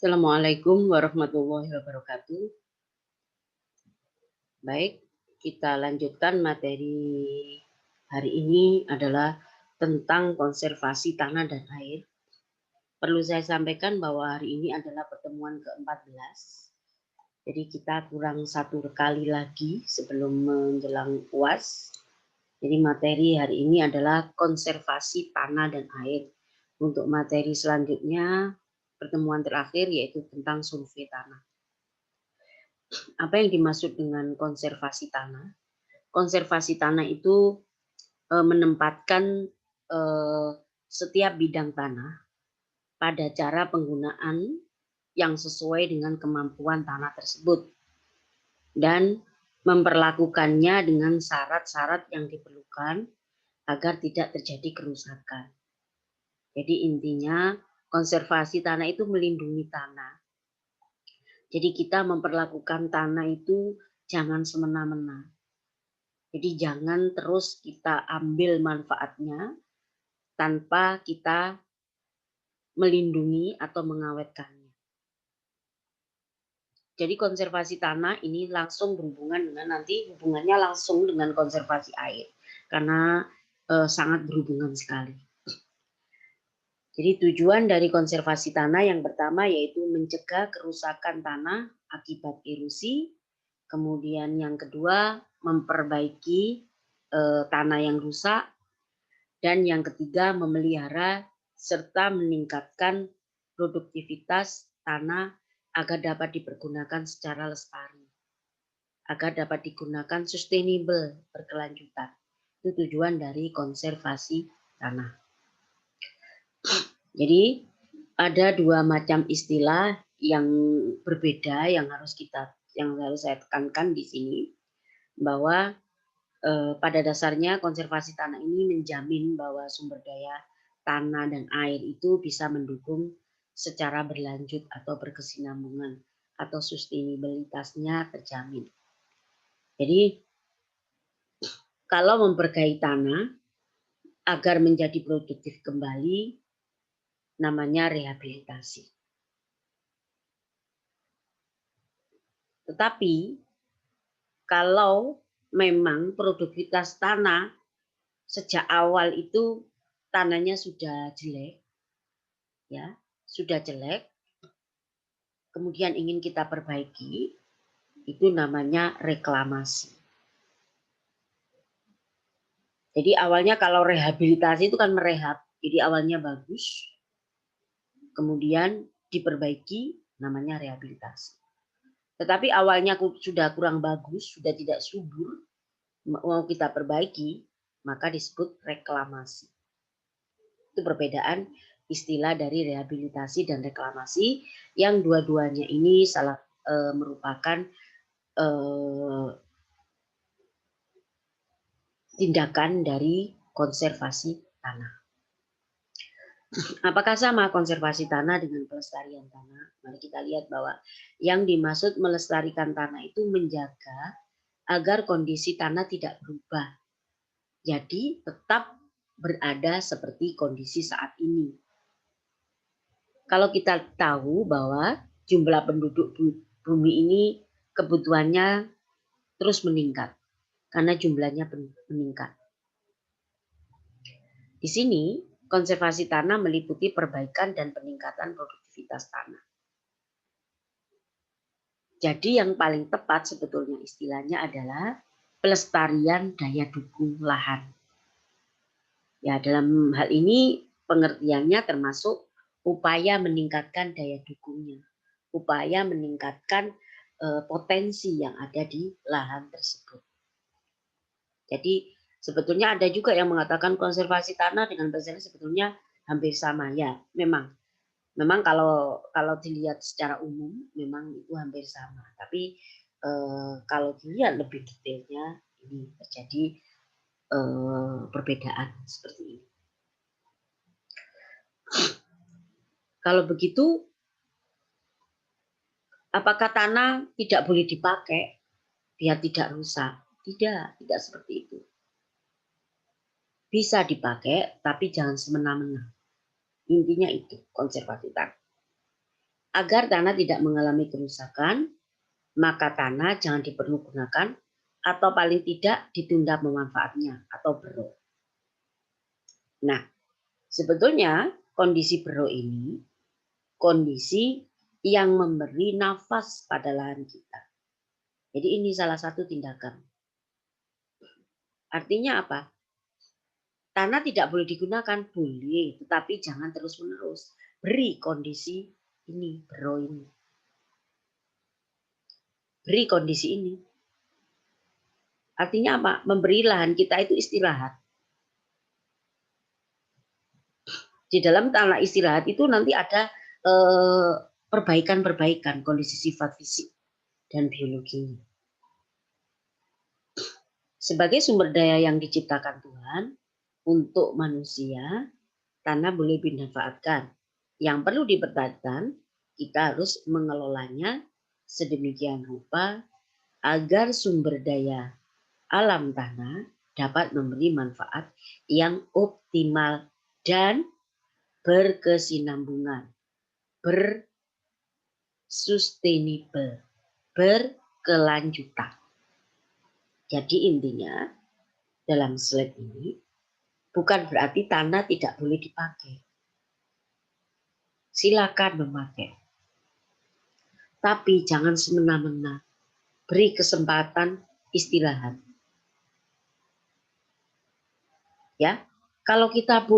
Assalamualaikum warahmatullahi wabarakatuh. Baik, kita lanjutkan materi hari ini adalah tentang konservasi tanah dan air. Perlu saya sampaikan bahwa hari ini adalah pertemuan ke-14. Jadi kita kurang satu kali lagi sebelum menjelang UAS. Jadi materi hari ini adalah konservasi tanah dan air. Untuk materi selanjutnya, pertemuan terakhir yaitu tentang survei tanah. Apa yang dimaksud dengan konservasi tanah? Konservasi tanah itu menempatkan setiap bidang tanah pada cara penggunaan yang sesuai dengan kemampuan tanah tersebut dan memperlakukannya dengan syarat-syarat yang diperlukan agar tidak terjadi kerusakan. Jadi intinya konservasi tanah itu melindungi tanah. Jadi kita memperlakukan tanah itu jangan semena-mena. Jadi jangan terus kita ambil manfaatnya tanpa kita melindungi atau mengawetkannya. Jadi konservasi tanah ini langsung berhubungan dengan nanti hubungannya langsung dengan konservasi air karena sangat berhubungan sekali. Jadi tujuan dari konservasi tanah yang pertama yaitu mencegah kerusakan tanah akibat erosi, kemudian yang kedua memperbaiki tanah yang rusak, dan yang ketiga memelihara serta meningkatkan produktivitas tanah agar dapat dipergunakan secara lestari, agar dapat digunakan sustainable, berkelanjutan. Itu tujuan dari konservasi tanah. Jadi ada dua macam istilah yang berbeda yang harus saya tekankan di sini, bahwa pada dasarnya konservasi tanah ini menjamin bahwa sumber daya tanah dan air itu bisa mendukung secara berlanjut atau berkesinambungan atau sustainabilitasnya terjamin. Jadi kalau memperbaiki tanah agar menjadi produktif kembali namanya rehabilitasi. Tetapi kalau memang produktivitas tanah sejak awal itu tanahnya sudah jelek, ya, sudah jelek, kemudian ingin kita perbaiki, itu namanya reklamasi. Jadi awalnya kalau rehabilitasi itu kan merehab, jadi awalnya bagus, kemudian diperbaiki, namanya rehabilitasi. Tetapi awalnya sudah kurang bagus, sudah tidak subur, mau kita perbaiki, maka disebut reklamasi. Itu perbedaan istilah dari rehabilitasi dan reklamasi yang dua-duanya ini merupakan tindakan dari konservasi tanah. Apakah sama konservasi tanah dengan pelestarian tanah? Mari kita lihat bahwa yang dimaksud melestarikan tanah itu menjaga agar kondisi tanah tidak berubah. Jadi tetap berada seperti kondisi saat ini. Kalau kita tahu bahwa jumlah penduduk bumi ini kebutuhannya terus meningkat karena jumlahnya meningkat. Di sini konservasi tanah meliputi perbaikan dan peningkatan produktivitas tanah. Jadi yang paling tepat sebetulnya istilahnya adalah pelestarian daya dukung lahan. Ya, dalam hal ini pengertiannya termasuk upaya meningkatkan daya dukungnya, upaya meningkatkan potensi yang ada di lahan tersebut. Jadi sebetulnya ada juga yang mengatakan konservasi tanah dengan pelestarian sebetulnya hampir sama. Ya, memang kalau dilihat secara umum memang itu hampir sama. Tapi kalau dilihat lebih detailnya ini terjadi perbedaan seperti ini. Kalau begitu, apakah tanah tidak boleh dipakai biar tidak rusak? Tidak seperti itu. Bisa dipakai, tapi jangan semena-mena. Intinya itu konservasi tanah. Agar tanah tidak mengalami kerusakan, maka tanah jangan dipergunakan atau paling tidak ditunda pemanfaatnya atau bero. Nah, sebetulnya kondisi bero ini kondisi yang memberi nafas pada lahan kita. Jadi ini salah satu tindakan. Artinya apa? Tanah tidak boleh digunakan, boleh, tetapi jangan terus-menerus. Beri kondisi ini, bro ini. Beri kondisi ini. Artinya apa? Memberi lahan kita itu istirahat. Di dalam tanah istirahat itu nanti ada perbaikan-perbaikan kondisi sifat fisik dan biologinya. Sebagai sumber daya yang diciptakan Tuhan untuk manusia, tanah boleh dimanfaatkan. Yang perlu diperhatikan, kita harus mengelolanya sedemikian rupa agar sumber daya alam tanah dapat memberi manfaat yang optimal dan berkesinambungan, bersustainable, berkelanjutan. Jadi intinya dalam slide ini bukan berarti tanah tidak boleh dipakai. Silakan memakai. Tapi jangan semena-mena. Beri kesempatan istirahat. Ya, kalau kita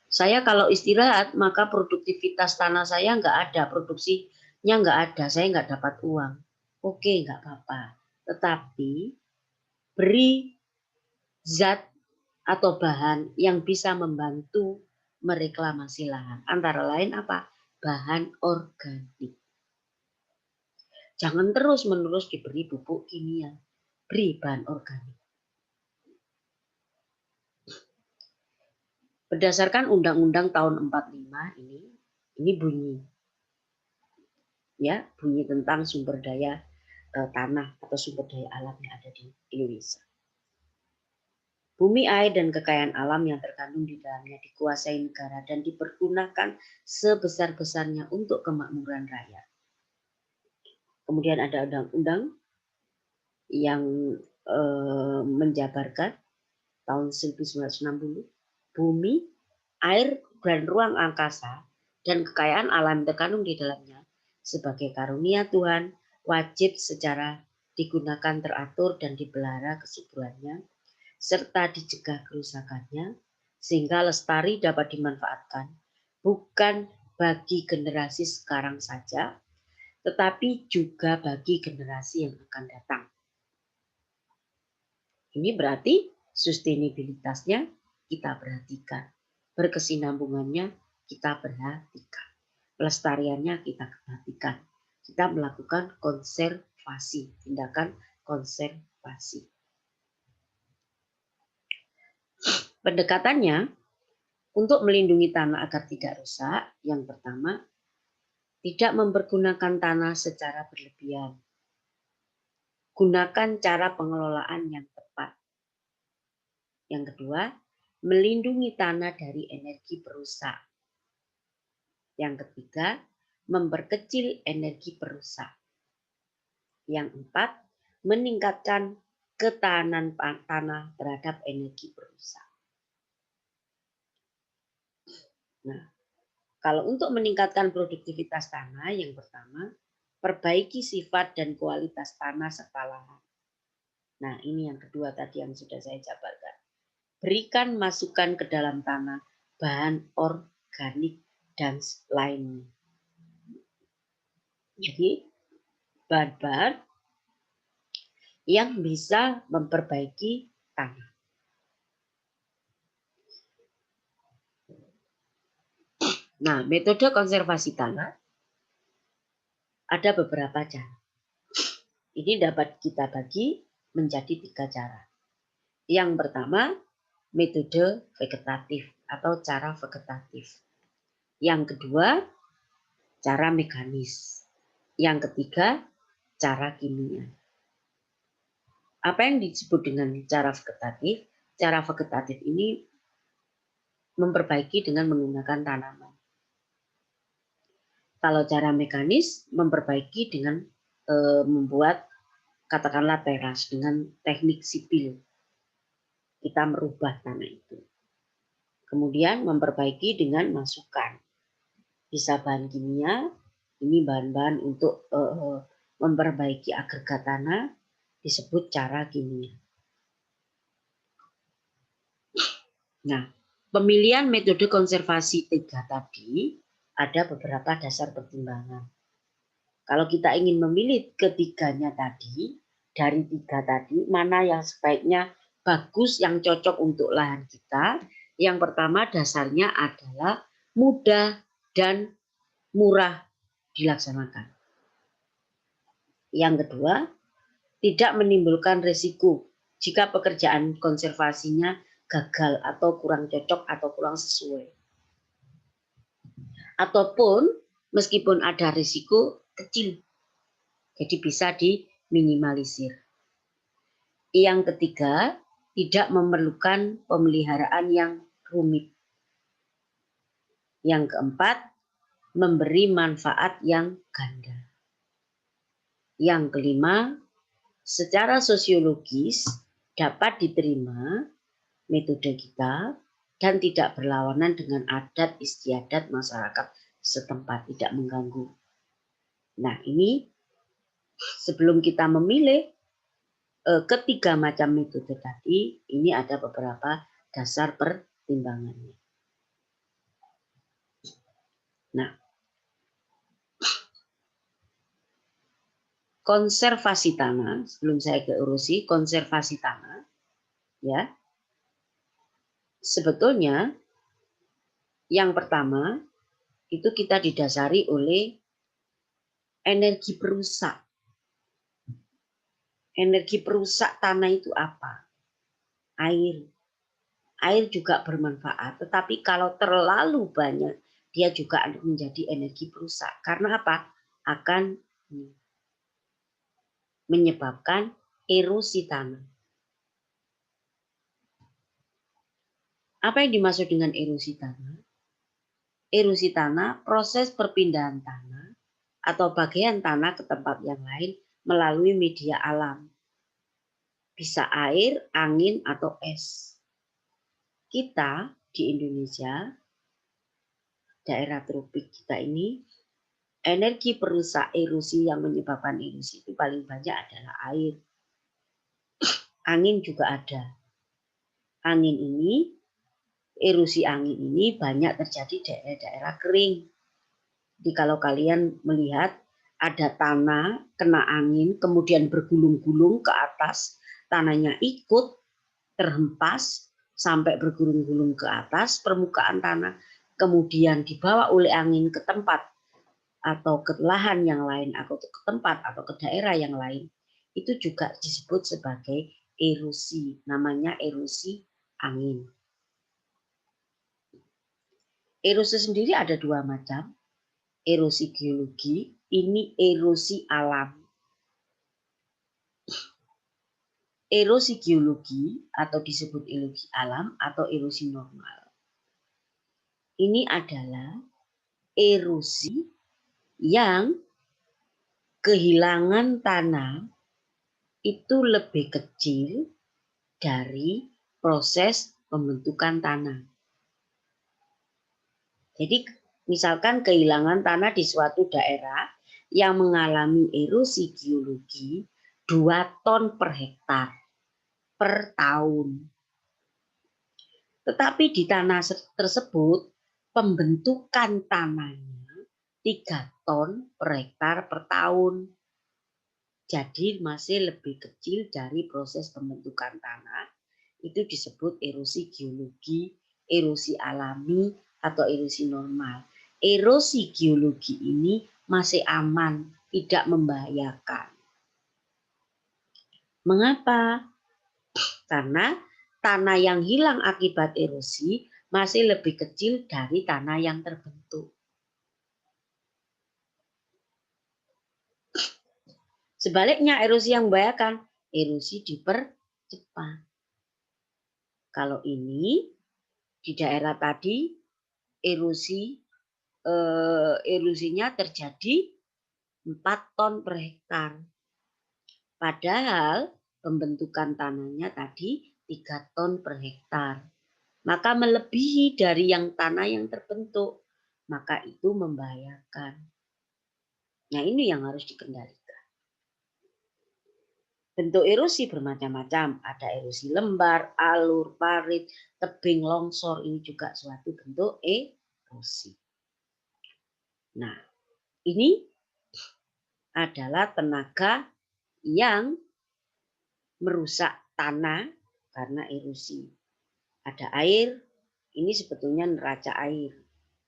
saya kalau istirahat maka produktivitas tanah saya nggak ada, produksinya nggak ada, saya nggak dapat uang. Oke, nggak apa-apa. Tetapi beri zat atau bahan yang bisa membantu mereklamasi lahan. Antara lain apa? Bahan organik. Jangan terus-menerus diberi pupuk kimia. Beri bahan organik. Berdasarkan Undang-Undang tahun 45 ini bunyi. Ya, bunyi tentang sumber daya tanah atau sumber daya alam yang ada di Indonesia. Bumi, air, dan kekayaan alam yang terkandung di dalamnya dikuasai negara dan dipergunakan sebesar-besarnya untuk kemakmuran rakyat. Kemudian ada undang-undang yang menjabarkan tahun 1960, bumi, air, dan ruang angkasa dan kekayaan alam terkandung di dalamnya sebagai karunia Tuhan wajib secara digunakan teratur dan dipelihara kesuburannya serta dicegah kerusakannya sehingga lestari dapat dimanfaatkan bukan bagi generasi sekarang saja tetapi juga bagi generasi yang akan datang. Ini berarti sustainabilitasnya kita perhatikan, berkesinambungannya kita perhatikan, pelestariannya kita perhatikan. Kita melakukan konservasi, tindakan konservasi. Pendekatannya untuk melindungi tanah agar tidak rusak, yang pertama, tidak mempergunakan tanah secara berlebihan. Gunakan cara pengelolaan yang tepat. Yang kedua, melindungi tanah dari energi perusak. Yang ketiga, memperkecil energi perusak. Yang empat, meningkatkan ketahanan tanah terhadap energi perusak. Nah, kalau untuk meningkatkan produktivitas tanah, yang pertama, perbaiki sifat dan kualitas tanah serta lahan. Nah, ini yang kedua tadi yang sudah saya jabarkan. Berikan masukan ke dalam tanah, bahan organik, dan lainnya. Jadi, bahan-bahan yang bisa memperbaiki tanah. Nah, metode konservasi tanah ada beberapa cara. Ini dapat kita bagi menjadi 3 cara. Yang pertama, metode vegetatif atau cara vegetatif. Yang kedua, cara mekanis. Yang ketiga, cara kimia. Apa yang disebut dengan cara vegetatif? Cara vegetatif ini memperbaiki dengan menggunakan tanaman. Kalau cara mekanis memperbaiki dengan membuat katakanlah teras dengan teknik sipil. Kita merubah tanah itu. Kemudian memperbaiki dengan masukan. Bisa bahan kimia, ini bahan-bahan untuk memperbaiki agregat tanah disebut cara kimia. Nah, pemilihan metode konservasi 3 tadi ada beberapa dasar pertimbangan. Kalau kita ingin memilih ketiganya tadi, dari 3 tadi, mana yang sebaiknya bagus, yang cocok untuk lahan kita, yang pertama dasarnya adalah mudah dan murah dilaksanakan. Yang kedua, tidak menimbulkan risiko jika pekerjaan konservasinya gagal atau kurang cocok atau kurang sesuai. Ataupun meskipun ada risiko kecil, jadi bisa diminimalisir. Yang ketiga, tidak memerlukan pemeliharaan yang rumit. Yang keempat, memberi manfaat yang ganda. Yang kelima, secara sosiologis dapat diterima metode kita dan tidak berlawanan dengan adat istiadat masyarakat setempat, tidak mengganggu. Nah, ini sebelum kita memilih ketiga macam metode tadi, ini ada beberapa dasar pertimbangannya. Nah, konservasi tanah, sebelum saya ke erosi, konservasi tanah, ya, sebetulnya yang pertama itu kita didasari oleh energi perusak. Energi perusak tanah itu apa? Air. Air juga bermanfaat, tetapi kalau terlalu banyak, dia juga menjadi energi perusak. Karena apa? Akan menyebabkan erosi tanah. Apa yang dimaksud dengan erosi tanah? Erosi tanah, proses perpindahan tanah atau bagian tanah ke tempat yang lain melalui media alam. Bisa air, angin, atau es. Kita di Indonesia, daerah tropik kita ini, energi perusak erosi yang menyebabkan erosi itu paling banyak adalah air. Angin juga ada. Angin ini, erosi angin ini banyak terjadi di daerah-daerah kering. Jadi kalau kalian melihat ada tanah kena angin, kemudian bergulung-gulung ke atas, tanahnya ikut terhempas sampai bergulung-gulung ke atas permukaan tanah, kemudian dibawa oleh angin ke tempat atau ke lahan yang lain, atau ke tempat atau ke daerah yang lain, itu juga disebut sebagai erosi, namanya erosi angin. Erosi sendiri ada 2 macam, erosi geologi, ini erosi alam. Erosi geologi atau disebut erosi alam atau erosi normal. Ini adalah erosi yang kehilangan tanah itu lebih kecil dari proses pembentukan tanah. Jadi misalkan kehilangan tanah di suatu daerah yang mengalami erosi geologi 2 ton per hektar per tahun. Tetapi di tanah tersebut pembentukan tanahnya 3 ton per hektar per tahun. Jadi masih lebih kecil dari proses pembentukan tanah. Itu disebut erosi geologi, erosi alami, atau erosi normal. Erosi geologi ini masih aman, tidak membahayakan. Mengapa? Karena tanah yang hilang akibat erosi masih lebih kecil dari tanah yang terbentuk. Sebaliknya erosi yang membahayakan, erosi dipercepat. Kalau ini di daerah tadi erosi erosinya terjadi 4 ton per hektar. Padahal pembentukan tanahnya tadi 3 ton per hektar. Maka melebihi dari yang tanah yang terbentuk. Maka itu membahayakan. Nah, ini yang harus dikendalikan. Bentuk erosi bermacam-macam. Ada erosi lembar, alur, parit, tebing, longsor. Ini juga suatu bentuk erosi. Nah, ini adalah tenaga yang merusak tanah karena erosi. Ada air, ini sebetulnya neraca air.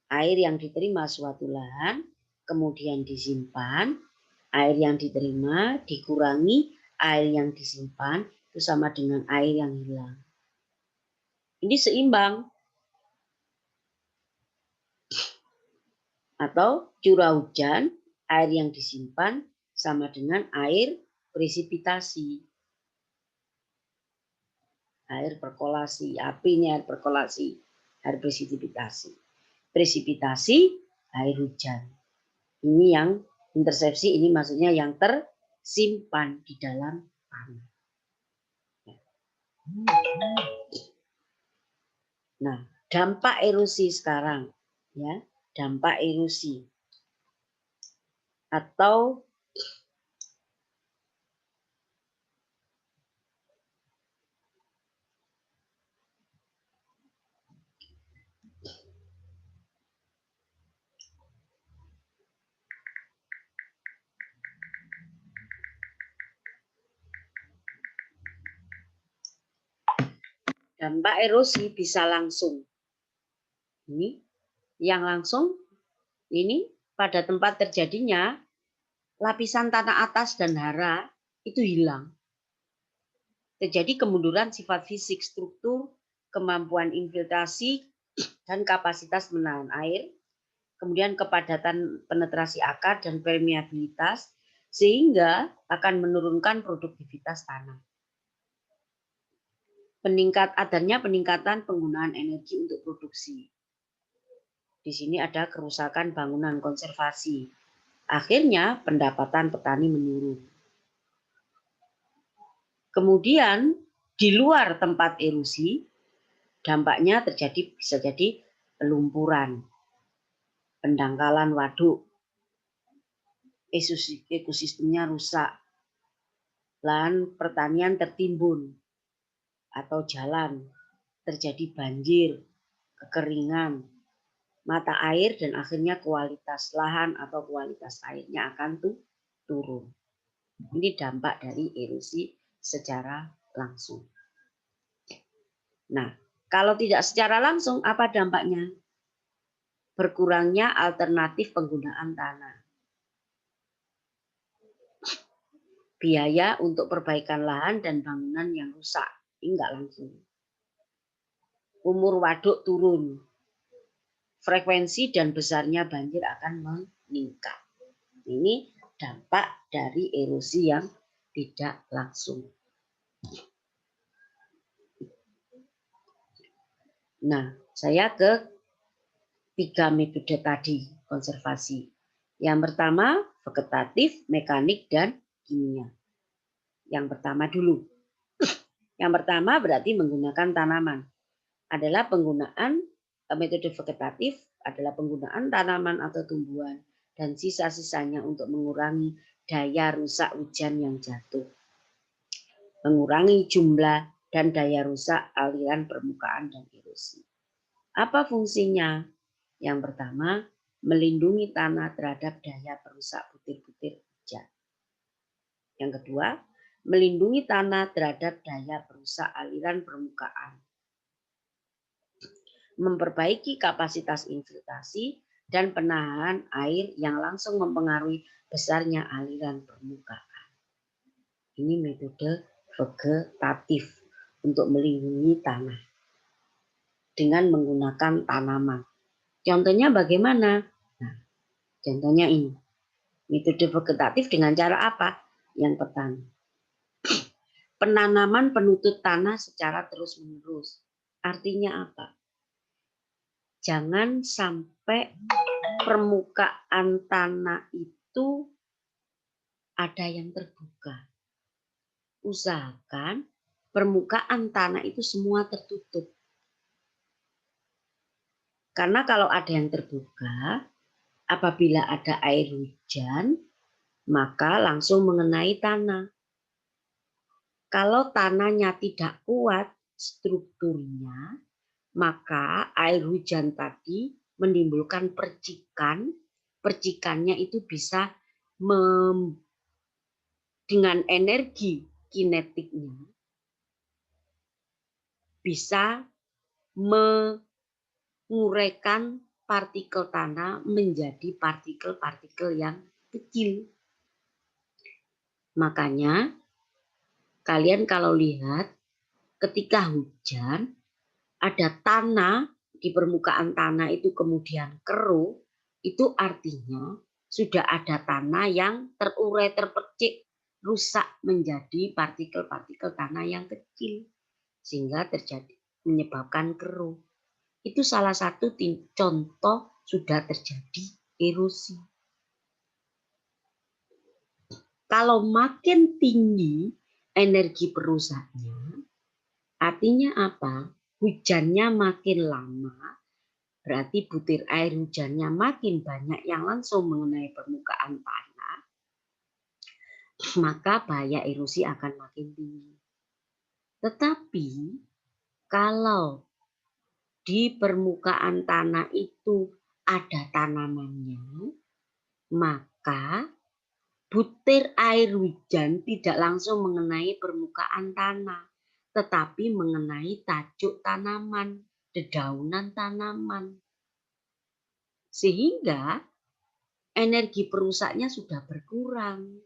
Air yang diterima suatu lahan, kemudian disimpan, air yang diterima dikurangi, air yang disimpan, itu sama dengan air yang hilang. Ini seimbang. Atau curah hujan, air yang disimpan sama dengan air presipitasi. Air perkolasi, api ini air perkolasi, air presipitasi. Presipitasi, air hujan. Ini yang intersepsi, ini maksudnya yang tersimpan di dalam tanah. Nah, dampak erosi sekarang, ya, dampak erosi atau dampak erosi bisa langsung. Ini yang langsung ini pada tempat terjadinya lapisan tanah atas dan hara itu hilang. Terjadi kemunduran sifat fisik, struktur, kemampuan infiltrasi, dan kapasitas menahan air, kemudian kepadatan penetrasi akar dan permeabilitas, sehingga akan menurunkan produktivitas tanah. Adanya peningkatan penggunaan energi untuk produksi. Di sini ada kerusakan bangunan konservasi. Akhirnya pendapatan petani menurun. Kemudian di luar tempat erosi, dampaknya bisa jadi pelumpuran, pendangkalan waduk, ekosistemnya rusak, lahan pertanian tertimbun atau jalan, terjadi banjir, kekeringan, mata air, dan akhirnya kualitas lahan atau kualitas airnya akan turun. Ini dampak dari erosi secara langsung. Nah, kalau tidak secara langsung, apa dampaknya? Berkurangnya alternatif penggunaan tanah. Biaya untuk perbaikan lahan dan bangunan yang rusak. Ini enggak langsung. Umur waduk turun. Frekuensi dan besarnya banjir akan meningkat. Ini dampak dari erosi yang tidak langsung. Nah, saya ke 3 metode tadi konservasi. Yang pertama, vegetatif, mekanik, dan kimia. Yang pertama dulu. Yang pertama berarti menggunakan tanaman. Adalah penggunaan metode vegetatif adalah penggunaan tanaman atau tumbuhan dan sisa-sisanya untuk mengurangi daya rusak hujan yang jatuh. Mengurangi jumlah dan daya rusak aliran permukaan dan erosi. Apa fungsinya? Yang pertama, melindungi tanah terhadap daya perusak butir-butir hujan. Yang kedua, melindungi tanah terhadap daya perusak aliran permukaan. Memperbaiki kapasitas infiltrasi dan penahan air yang langsung mempengaruhi besarnya aliran permukaan. Ini metode vegetatif untuk melindungi tanah dengan menggunakan tanaman. Contohnya bagaimana? Nah, contohnya ini. Metode vegetatif dengan cara apa? Yang pertama, penanaman penutup tanah secara terus-menerus. Artinya apa? Jangan sampai permukaan tanah itu ada yang terbuka. Usahakan permukaan tanah itu semua tertutup. Karena kalau ada yang terbuka, apabila ada air hujan, maka langsung mengenai tanah. Kalau tanahnya tidak kuat strukturnya, maka air hujan tadi menimbulkan percikan. Percikannya itu bisa dengan energi kinetiknya bisa menguraikan partikel tanah menjadi partikel-partikel yang kecil. Makanya kalian kalau lihat ketika hujan ada tanah di permukaan tanah itu kemudian keruh, itu artinya sudah ada tanah yang terurai, terpercik, rusak menjadi partikel-partikel tanah yang kecil sehingga terjadi menyebabkan keruh. Itu salah satu contoh sudah terjadi erosi. Kalau makin tinggi energi perusaknya, artinya apa? Hujannya makin lama, berarti butir air hujannya makin banyak yang langsung mengenai permukaan tanah, maka bahaya erosi akan makin tinggi. Tetapi kalau di permukaan tanah itu ada tanamannya, maka butir air hujan tidak langsung mengenai permukaan tanah, tetapi mengenai tajuk tanaman, dedaunan tanaman. Sehingga energi perusaknya sudah berkurang,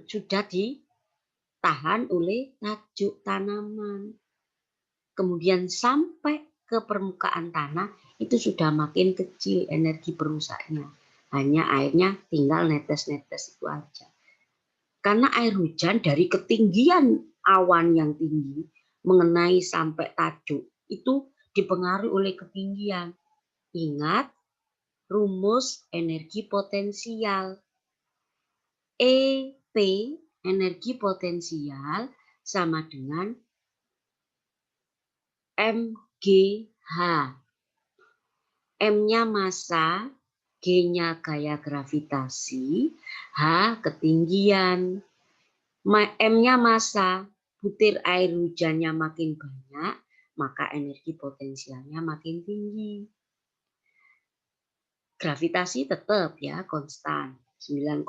sudah ditahan oleh tajuk tanaman. Kemudian sampai ke permukaan tanah itu sudah makin kecil energi perusaknya. Hanya airnya tinggal netes-netes itu aja. Karena air hujan dari ketinggian awan yang tinggi mengenai sampai tajuk itu dipengaruhi oleh ketinggian. Ingat rumus energi potensial. EP energi potensial sama dengan MGH. M-nya massa, G-nya gaya gravitasi, H ketinggian. M-nya massa, butir air hujannya makin banyak, maka energi potensialnya makin tinggi. Gravitasi tetap ya konstan, 9,8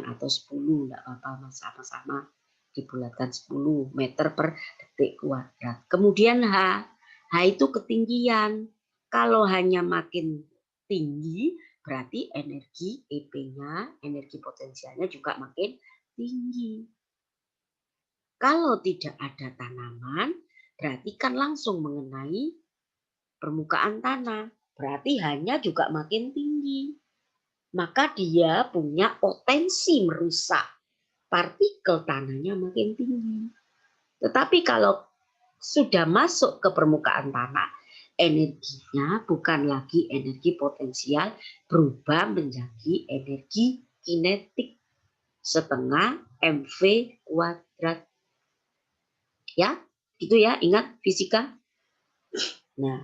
atau 10, enggak apa-apa, sama-sama dibulatkan 10 meter per detik kuadrat. Kemudian H itu ketinggian. Kalau hanya makin tinggi, berarti energi EP-nya, energi potensialnya juga makin tinggi. Kalau tidak ada tanaman, berarti kan langsung mengenai permukaan tanah. Berarti hanya juga makin tinggi. Maka dia punya potensi merusak. Partikel tanahnya makin tinggi. Tetapi kalau sudah masuk ke permukaan tanah, energinya bukan lagi energi potensial, berubah menjadi energi kinetik setengah MV kuadrat. Ya, itu ya, ingat fisika. Nah,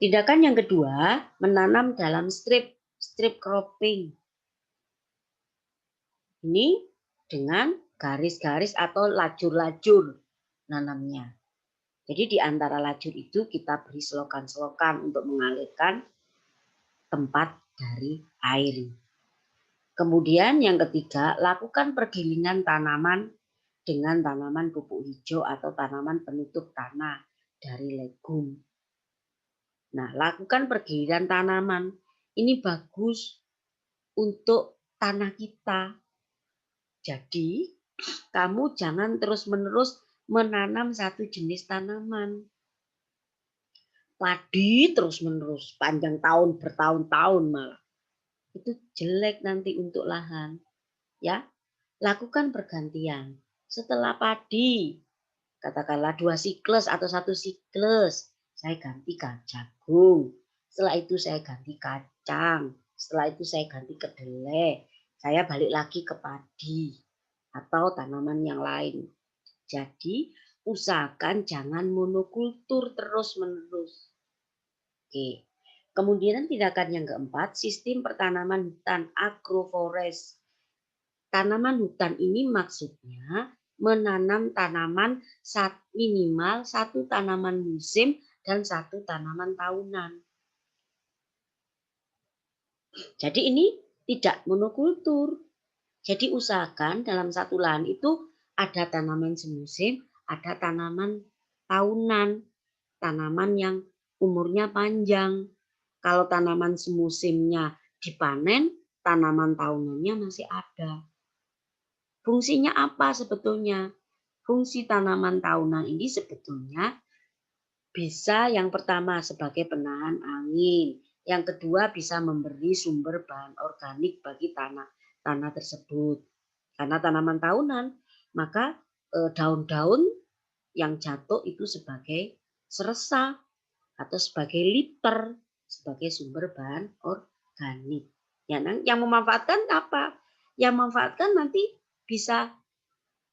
tindakan yang kedua, menanam dalam strip cropping. Ini dengan garis-garis atau lajur-lajur nanamnya. Jadi di antara lajur itu kita beri selokan-selokan untuk mengalirkan tempat dari air. Kemudian yang ketiga, lakukan pergilingan tanaman dengan tanaman pupuk hijau atau tanaman penutup tanah dari legum. Nah, lakukan pergilingan tanaman. Ini bagus untuk tanah kita. Jadi, kamu jangan terus-menerus menanam satu jenis tanaman. Padi terus-menerus, panjang tahun, bertahun-tahun malah. Itu jelek nanti untuk lahan. Ya, lakukan pergantian. Setelah padi, katakanlah 2 siklus atau 1 siklus, saya ganti jagung. setelah itu saya ganti kacang, setelah itu saya ganti kedelai, saya balik lagi ke padi atau tanaman yang lain. Jadi usahakan jangan monokultur terus-menerus. Oke. Kemudian tindakan yang keempat, sistem pertanaman hutan agroforest. Tanaman hutan ini maksudnya menanam tanaman minimal satu tanaman musim dan satu tanaman tahunan. Jadi ini tidak monokultur. Jadi usahakan dalam satu lahan itu ada tanaman semusim, ada tanaman tahunan, tanaman yang umurnya panjang. Kalau tanaman semusimnya dipanen, tanaman tahunannya masih ada. Fungsinya apa sebetulnya? Fungsi tanaman tahunan ini sebetulnya bisa yang pertama sebagai penahan angin, yang kedua bisa memberi sumber bahan organik bagi tanah tersebut. Karena tanaman tahunan, maka daun-daun yang jatuh itu sebagai seresa atau sebagai liter, sebagai sumber bahan organik. Yang memanfaatkan apa? Yang memanfaatkan nanti bisa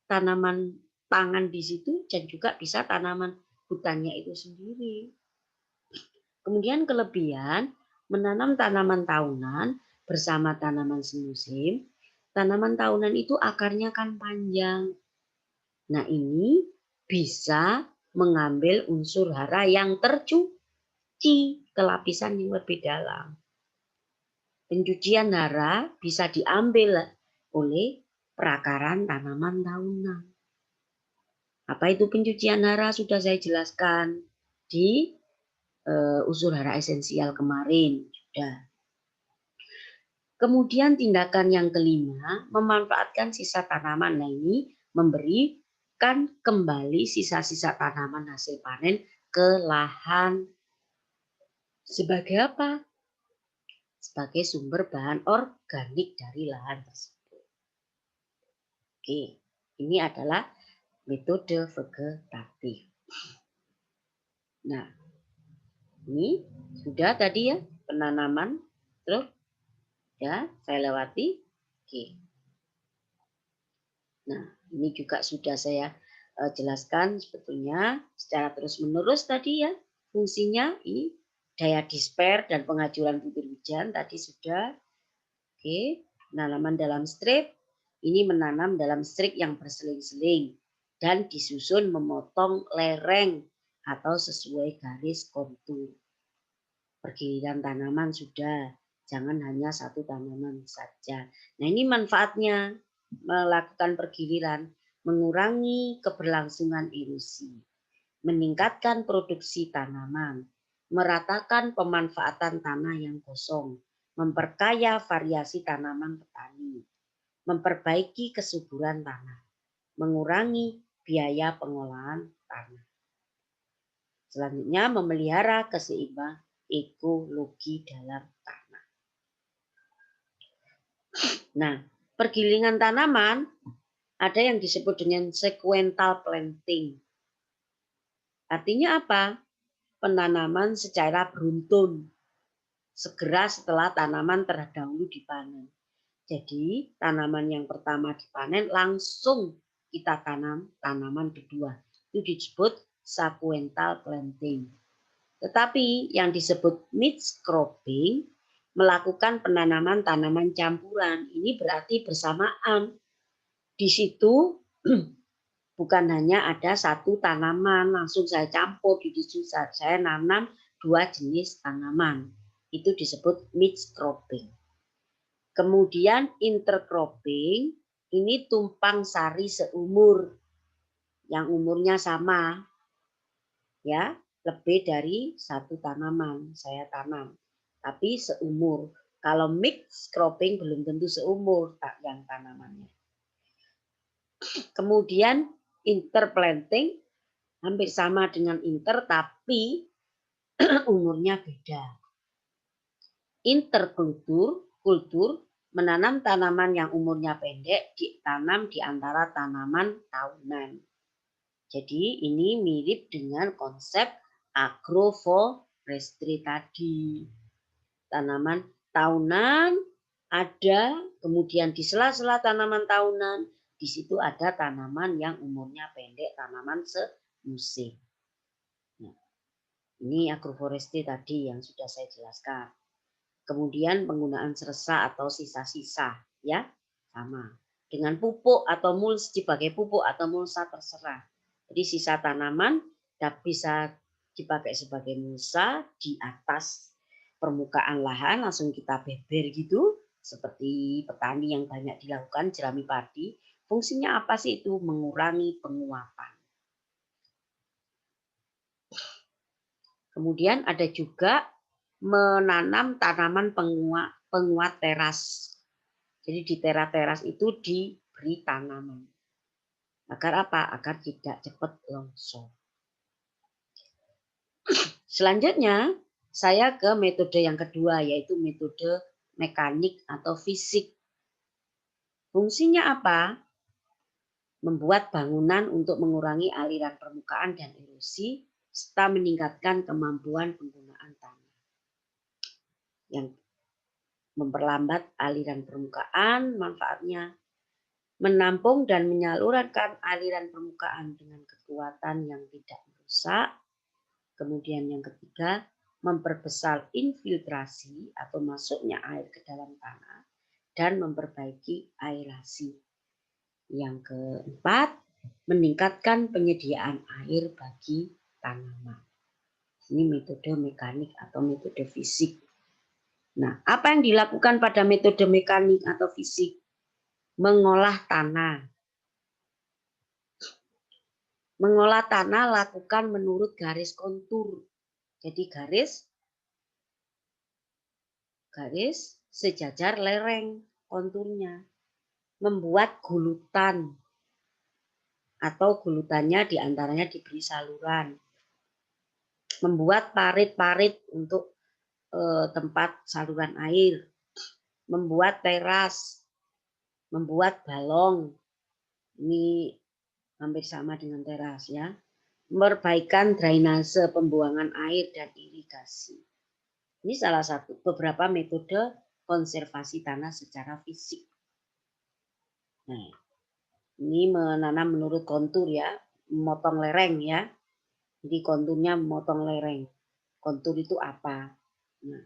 tanaman pangan di situ dan juga bisa tanaman hutannya itu sendiri. Kemudian kelebihan menanam tanaman tahunan bersama tanaman semusim. Tanaman tahunan itu akarnya kan panjang. Nah ini bisa mengambil unsur hara yang tercuci ke lapisan yang lebih dalam. Pencucian hara bisa diambil oleh perakaran tanaman tahunan. Apa itu pencucian hara? Sudah saya jelaskan di unsur hara esensial kemarin. Sudah. Kemudian tindakan yang kelima, memanfaatkan sisa tanaman. Nah ini memberikan kembali sisa-sisa tanaman hasil panen ke lahan. Sebagai apa? Sebagai sumber bahan organik dari lahan tersebut. Oke, ini adalah metode vegetatif. Nah, ini sudah tadi ya penanaman. Terus ya saya lewati. Oke. Nah, ini juga sudah saya jelaskan sebetulnya secara terus-menerus tadi ya. Fungsinya ini daya disper dan pengajuran bibir hujan tadi sudah. Oke, penanaman dalam strip. Ini menanam dalam strik yang berseling-seling dan disusun memotong lereng atau sesuai garis kontur. Pergiliran tanaman sudah, jangan hanya satu tanaman saja. Nah ini manfaatnya melakukan pergiliran, mengurangi keberlangsungan erosi, meningkatkan produksi tanaman, meratakan pemanfaatan tanah yang kosong, memperkaya variasi tanaman petani, memperbaiki kesuburan tanah, mengurangi biaya pengolahan tanah. Selanjutnya memelihara keseimbangan ekologi dalam tanah. Nah, pergilingan tanaman ada yang disebut dengan sequential planting. Artinya apa? Penanaman secara beruntun, segera setelah tanaman terdahulu dipanen. Jadi tanaman yang pertama dipanen langsung kita tanam tanaman kedua. Itu disebut sequential planting. Tetapi yang disebut mixed cropping melakukan penanaman tanaman campuran. Ini berarti bersamaan. Di situ bukan hanya ada satu tanaman langsung saya campur di situ saya nanam dua jenis tanaman. Itu disebut mixed cropping. Kemudian intercropping, ini tumpang sari seumur yang umurnya sama, ya lebih dari satu tanaman saya tanam, tapi seumur. Kalau mix cropping belum tentu seumur yang tanamannya. Kemudian interplanting hampir sama dengan inter, tapi umurnya beda. Interkultur menanam tanaman yang umurnya pendek ditanam di antara tanaman tahunan. Jadi ini mirip dengan konsep agroforestry. agroforestry tadi. Tanaman tahunan ada, kemudian di sela-sela tanaman tahunan, di situ ada tanaman yang umurnya pendek, tanaman semusim. Nah, ini agroforestry tadi yang sudah saya jelaskan. Kemudian penggunaan seresa atau sisa-sisa, ya sama. Dengan pupuk atau mulch, dipakai pupuk atau mulsa terserah. Jadi sisa tanaman bisa dipakai sebagai mulsa di atas permukaan lahan, langsung kita beber gitu, seperti petani yang banyak dilakukan jerami padi. Fungsinya apa sih itu? Mengurangi penguapan. Kemudian ada juga menanam tanaman penguat teras. Jadi di teras-teras itu diberi tanaman. Agar apa? Agar tidak cepat longsor. Selanjutnya, saya ke metode yang kedua, yaitu metode mekanik atau fisik. Fungsinya apa? Membuat bangunan untuk mengurangi aliran permukaan dan erosi, serta meningkatkan kemampuan penggunaan tanah. Yang memperlambat aliran permukaan, manfaatnya menampung dan menyalurkan aliran permukaan dengan kekuatan yang tidak merusak. Kemudian yang ketiga, memperbesar infiltrasi atau masuknya air ke dalam tanah dan memperbaiki aerasi. Yang keempat, meningkatkan penyediaan air bagi tanaman. Ini metode mekanik atau metode fisik. Nah, apa yang dilakukan pada metode mekanik atau fisik? Mengolah tanah. Mengolah tanah lakukan menurut garis kontur. Jadi garis sejajar lereng konturnya. Membuat gulutan atau gulutannya diantaranya diberi saluran. Membuat parit-parit untuk tempat saluran air. Membuat teras. Membuat balong. Ini hampir sama dengan teras ya. Perbaikan drainase, pembuangan air dan irigasi. Ini salah satu beberapa metode konservasi tanah secara fisik. Nah, ini menanam menurut kontur ya, memotong lereng ya. Jadi konturnya memotong lereng. Kontur itu apa? Nah,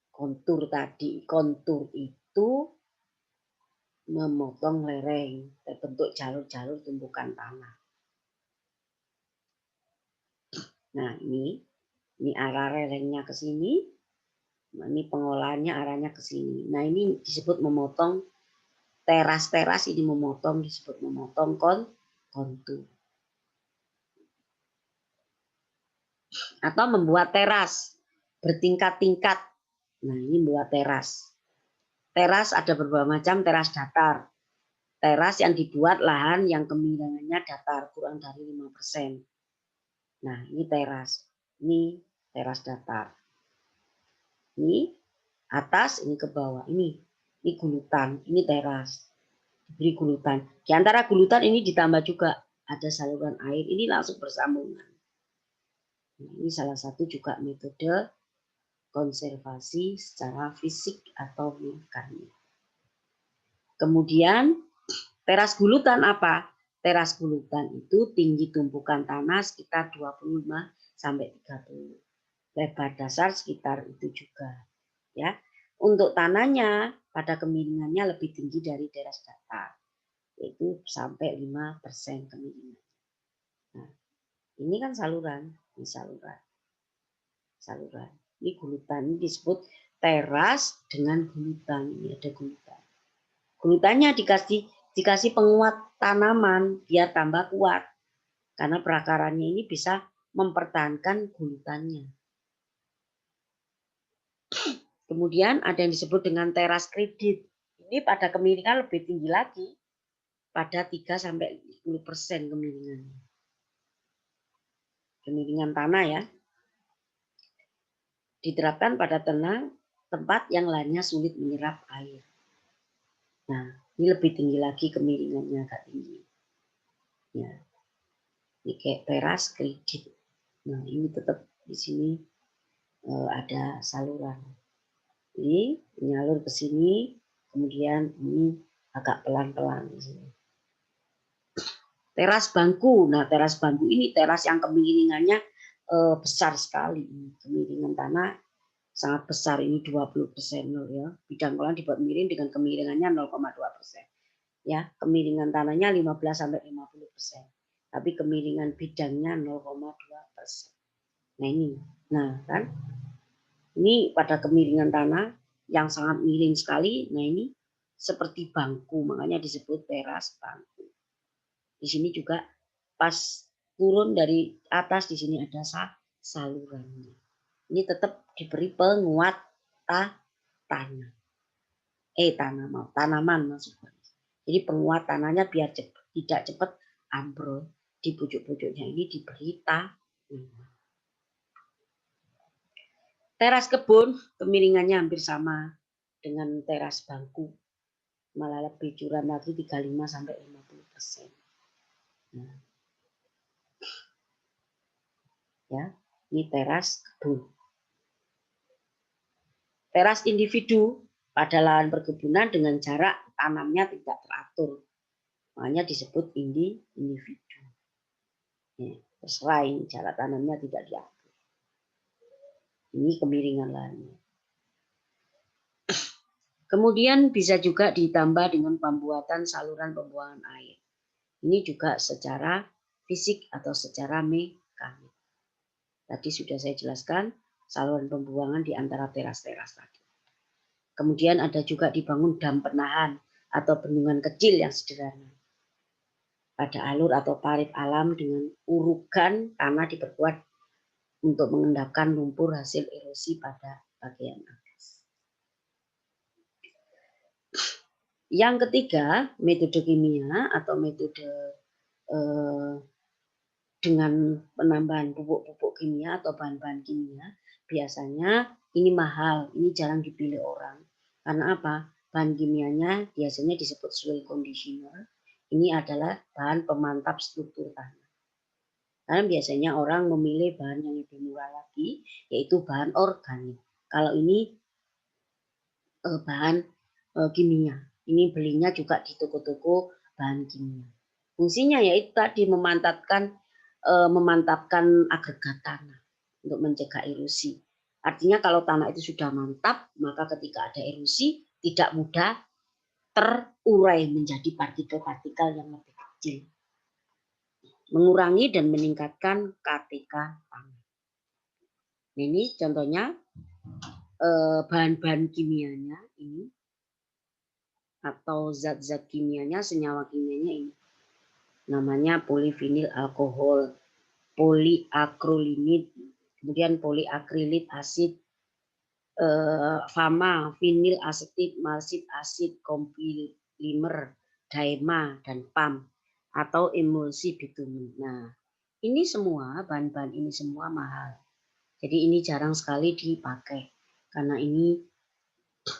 kontur itu memotong lereng, terbentuk jalur-jalur tumbukan tanah. Nah, ini arah lerengnya ke sini. Nah, ini pengolahannya arahnya ke sini. Nah, ini disebut memotong teras-teras, ini memotong disebut memotong kontur. Atau membuat teras bertingkat-tingkat. Nah, ini membuat teras. Teras ada beberapa macam, teras datar. Teras yang dibuat lahan yang kemiringannya datar, kurang dari 5%. Nah, ini teras. Ini teras datar. Ini atas, ini ke bawah. Ini gulutan, ini teras. Diberi gulutan. Di antara gulutan ini ditambah juga ada saluran air. Ini langsung bersambungan. Ini salah satu juga metode konservasi secara fisik atau mekanik. Kemudian teras gulutan apa? Teras gulutan itu tinggi tumpukan tanah sekitar 25 sampai 30. Lebar dasar sekitar itu juga. Ya. Untuk tanahnya pada kemiringannya lebih tinggi dari teras datar. Yaitu sampai 5% kemiringan. Nah, ini kan saluran, ini saluran. Ini gulutan, ini disebut teras dengan gulutan. Ini ada gulutan. Gulutannya dikasih penguat tanaman biar tambah kuat. Karena perakarannya ini bisa mempertahankan gulutannya. Kemudian ada yang disebut dengan teras kredit. Ini pada kemiringan lebih tinggi lagi. Pada 3-10% kemiringannya. Kemiringan tanah ya. Diterapkan pada tempat yang lainnya sulit menyerap air. Nah, ini lebih tinggi lagi kemiringannya, agak tinggi. Ya. Ini kayak teras kredit. Nah, ini tetap di sini ada saluran. Ini menyalur ke sini, kemudian ini agak pelan-pelan di sini. Teras bangku. Nah, teras bangku ini teras yang kemiringannya besar sekali. Kemiringan tanah sangat besar, ini 20% ya. Bidang kolam dibuat miring dengan kemiringannya 0,2%. Ya, kemiringan tanahnya 15 sampai 50%. Tapi kemiringan bidangnya 0,2%. Nah, ini. Nah, kan? Ini pada kemiringan tanah yang sangat miring sekali. Nah, ini seperti bangku, makanya disebut teras bangku. Di sini juga pas turun dari atas, di sini ada salurannya. Ini tetap diberi penguat tanah. Tanaman maksudnya. Jadi penguat tanahnya biar tidak cepat ambrol. Di pucuk-pucuknya ini diberi tanah. Teras kebun kemiringannya hampir sama dengan teras bangku. Malah lebih curam lagi 35 sampai 50%. Nah. Ya, ini teras kebun. Teras individu pada lahan perkebunan dengan jarak tanamnya tidak teratur. Makanya disebut individu. Ya, terserah ini jarak tanamnya tidak diatur. Ini kemiringan lahannya. Kemudian bisa juga ditambah dengan pembuatan saluran pembuangan air. Ini juga secara fisik atau secara mekanik. Tadi sudah saya jelaskan saluran pembuangan di antara teras-teras tadi. Kemudian ada juga dibangun dam penahan atau bendungan kecil yang sederhana. Pada alur atau parit alam dengan urugan tanah diperkuat untuk mengendapkan lumpur hasil erosi pada bagian atas. Yang ketiga, metode kimia atau metode dengan penambahan pupuk-pupuk kimia atau bahan-bahan kimia, biasanya ini mahal, ini jarang dipilih orang. Karena apa? Bahan kimianya biasanya disebut soil conditioner. Ini adalah bahan pemantap struktur tanah. Karena biasanya orang memilih bahan yang lebih murah lagi, yaitu bahan organik. Kalau ini bahan kimia. Ini belinya juga di toko-toko bahan kimia. Fungsinya yaitu tadi memantapkan agregat tanah untuk mencegah erosi. Artinya kalau tanah itu sudah mantap, maka ketika ada erosi tidak mudah terurai menjadi partikel-partikel yang lebih kecil. Mengurangi dan meningkatkan KTK tanah. Ini contohnya bahan-bahan kimianya ini atau zat-zat kimianya, senyawa kimianya ini. Namanya polivinil alkohol, poliakrilamid, kemudian poliakrilit asid, fama, vinil asetit, malsit asid, komplimer, daima, dan PAM atau emulsi bitumen. Nah, ini semua bahan-bahan ini semua mahal. Jadi ini jarang sekali dipakai karena ini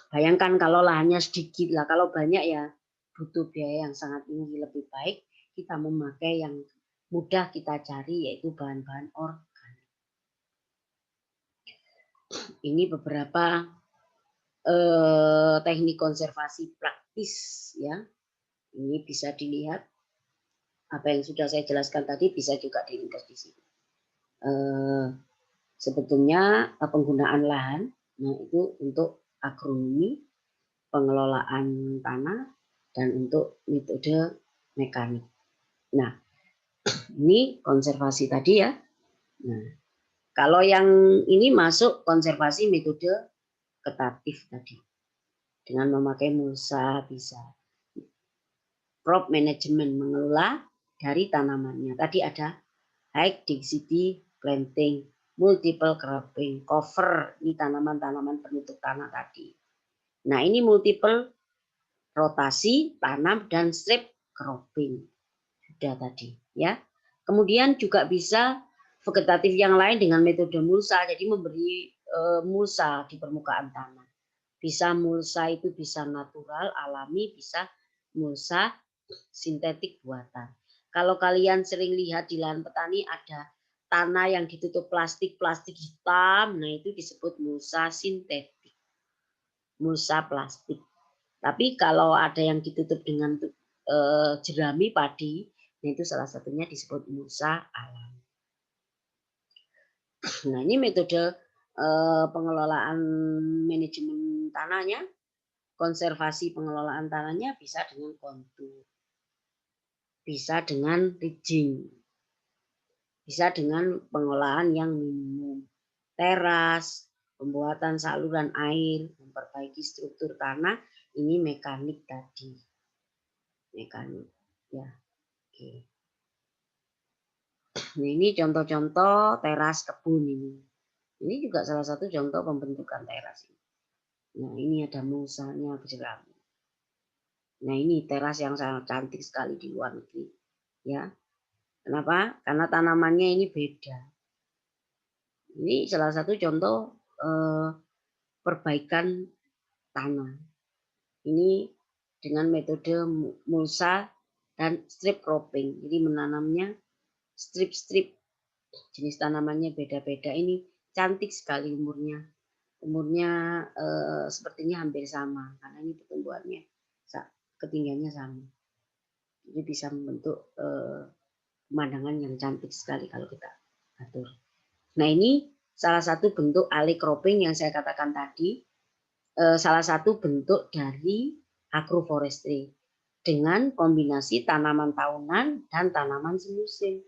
bayangkan kalau lahannya sedikit lah, kalau banyak ya butuh biaya yang sangat tinggi. Lebih baik kita memakai yang mudah kita cari yaitu bahan-bahan organik. Ini beberapa teknik konservasi praktis ya. Ini bisa dilihat apa yang sudah saya jelaskan tadi bisa juga diringkas di sini. Sebetulnya penggunaan lahan, nah itu untuk agronomi, pengelolaan tanah, dan untuk metode mekanik. Nah, ini konservasi tadi ya. Nah, kalau yang ini masuk konservasi metode ketatif tadi. Dengan memakai mulsa bisa. Crop management, mengelola dari tanamannya. Tadi ada high density planting, multiple cropping, cover, ini tanaman-tanaman penutup tanah tadi. Nah, ini multiple rotasi, tanam, dan strip cropping. Sudah tadi ya. Kemudian juga bisa vegetatif yang lain dengan metode mulsa, jadi memberi mulsa di permukaan tanah. Bisa mulsa itu bisa natural, alami, bisa mulsa sintetik buatan. Kalau kalian sering lihat di lahan petani ada tanah yang ditutup plastik hitam, nah itu disebut mulsa sintetik, mulsa plastik. Tapi kalau ada yang ditutup dengan jerami padi, nah itu salah satunya disebut mulsa alam. Nah ini metode pengelolaan manajemen tanahnya, konservasi pengelolaan tanahnya bisa dengan kontur, bisa dengan ridging, bisa dengan pengolahan yang minimum, teras, pembuatan saluran air, memperbaiki struktur tanah, ini mekanik tadi. Mekanik, ya. Oke. Nah, ini contoh-contoh teras kebun ini. Ini juga salah satu contoh pembentukan teras. Nah, ini ada musanya jerami. Nah, ini teras yang sangat cantik sekali di luar negeri. Ya. Kenapa? Karena tanamannya ini beda. Ini salah satu contoh perbaikan tanah. Ini dengan metode mulsa dan strip cropping. Jadi menanamnya strip-strip, jenis tanamannya beda-beda. Ini cantik sekali umurnya. Umurnya sepertinya hampir sama karena ini pertumbuhannya ketinggiannya sama. Jadi bisa membentuk pemandangan yang cantik sekali kalau kita atur. Nah ini salah satu bentuk alley cropping yang saya katakan tadi, salah satu bentuk dari agroforestry dengan kombinasi tanaman tahunan dan tanaman semusim.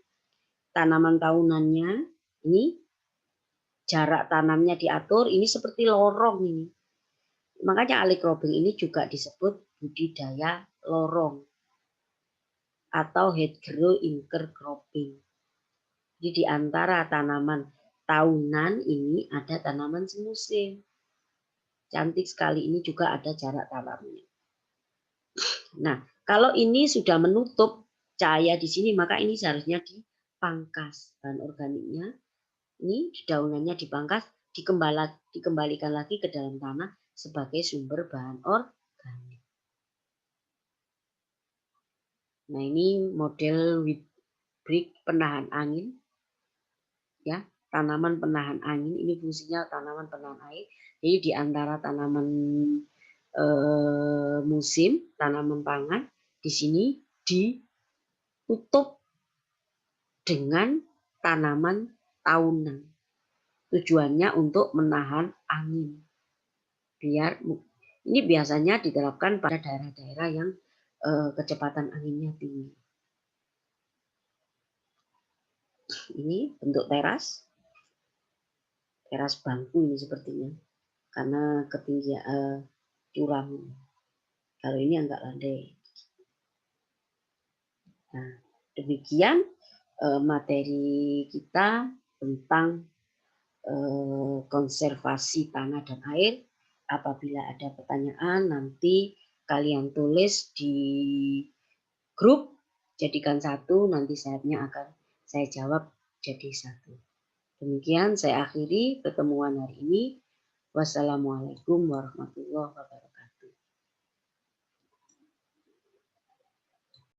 Tanaman tahunannya ini jarak tanamnya diatur, ini seperti lorong ini. Makanya alley cropping ini juga disebut budidaya lorong atau hedgerow intercropping. Jadi di antara tanaman tahunan ini ada tanaman semusim. Cantik sekali, ini juga ada jarak tanamnya. Nah, kalau ini sudah menutup cahaya di sini, maka ini seharusnya dipangkas. Bahan organiknya, ini daunannya dipangkas, dikembalikan lagi ke dalam tanah sebagai sumber bahan organik. Nah, ini model wheat brick penahan angin. Ya, tanaman penahan angin, ini fungsinya tanaman penahan air. Jadi di antara tanaman musim, tanaman pangan, di sini ditutup dengan tanaman tahunan. Tujuannya untuk menahan angin. Ini biasanya diterapkan pada daerah-daerah yang kecepatan anginnya tinggi. Ini bentuk teras bangku ini sepertinya, karena ketinggian curam. Kalau ini agak landai. Nah, demikian materi kita tentang konservasi tanah dan air. Apabila ada pertanyaan, nanti kalian tulis di grup, jadikan satu, nanti saatnya akan saya jawab jadi satu. Demikian saya akhiri pertemuan hari ini. Wassalamualaikum warahmatullahi wabarakatuh.